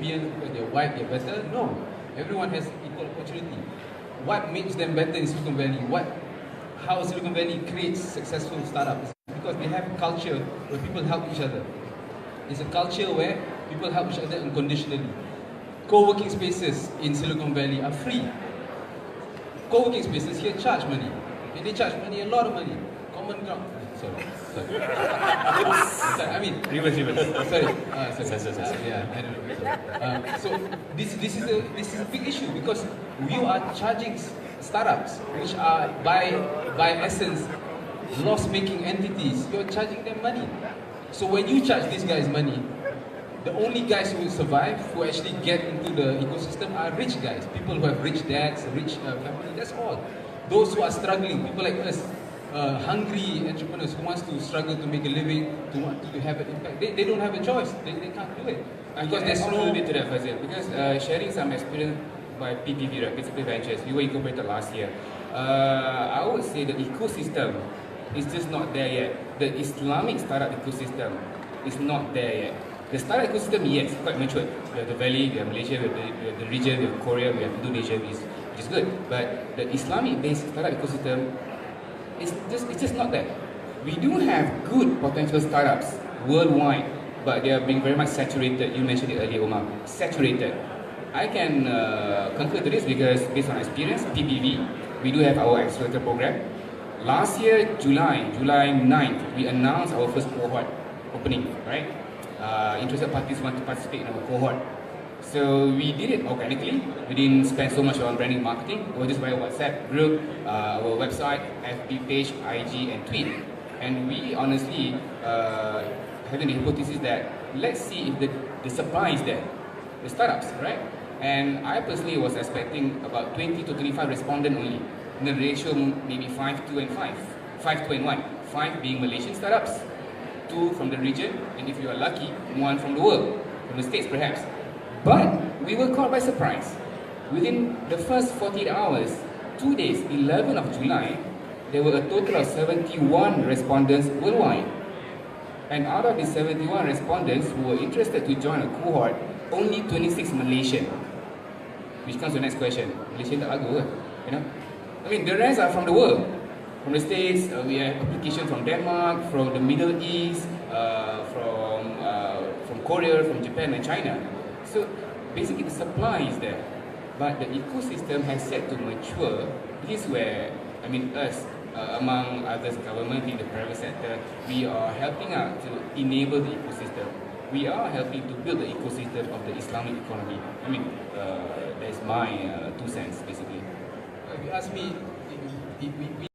Europeans, because they're white, they're better. No, everyone has equal opportunity. What makes them better in Silicon Valley? How Silicon Valley creates successful startups? Because they have a culture where people help each other. It's a culture where people help each other unconditionally. Co-working spaces in Silicon Valley are free. Co-working spaces here charge money. They charge money, a lot of money. Common ground. Sorry. I mean, reverse. Sorry. Yeah, I don't know. So this is a big issue because you are charging startups, which are by essence loss-making entities. You're charging them money. So when you charge these guys money, the only guys who will survive, who actually get into the ecosystem, are rich guys. People who have rich dads, rich family. That's all. Those who are struggling, people like us. Hungry entrepreneurs who wants to struggle to make a living, to want to have an impact, they don't have a choice. They can't do it because there's no bit to that, Fazil. Because sharing some experience by PPV, right, Principal Ventures, we were incorporated last year. I would say the ecosystem is just not there yet. The Islamic startup ecosystem is not there yet. The startup ecosystem, yes, quite mature. We have the Valley, we have Malaysia, we have the region, we have Korea, we have Indonesia, which is good. But the Islamic-based startup ecosystem, it's just not there. We do have good potential startups worldwide, but they are being very much saturated. You mentioned it earlier, Umar. Saturated. I can concur to this because based on experience, PPV, we do have our accelerator program. Last year, July 9th, we announced our first cohort opening, right? Interested parties want to participate in our cohort. So we did it organically. We didn't spend so much on branding marketing. It was just via WhatsApp group, our website, FB page, IG, and tweet. And we honestly having the hypothesis that let's see if the supply is there, the startups, right? And I personally was expecting about 20 to 25 respondents only. In the ratio maybe 5, 2, and 5. 5, 2, and 1. 5 being Malaysian startups, 2 from the region, and if you are lucky, 1 from the world, from the States perhaps. But we were caught by surprise. Within the first 48 hours, 2 days, 11th of July, there were a total of 71 respondents worldwide. And out of these 71 respondents who were interested to join a cohort, only 26 Malaysian. Which comes to the next question. Malaysian tak lagu ke? You know? I mean, the rest are from the world. From the States, we have applications from Denmark, from the Middle East, from Korea, from Japan and China. So basically the supply is there, but the ecosystem has yet to mature. This is where, I mean, us, among others, government, in the private sector, we are helping out to enable the ecosystem. We are helping to build the ecosystem of the Islamic economy. I mean, that's my 2 cents basically. If you ask me, we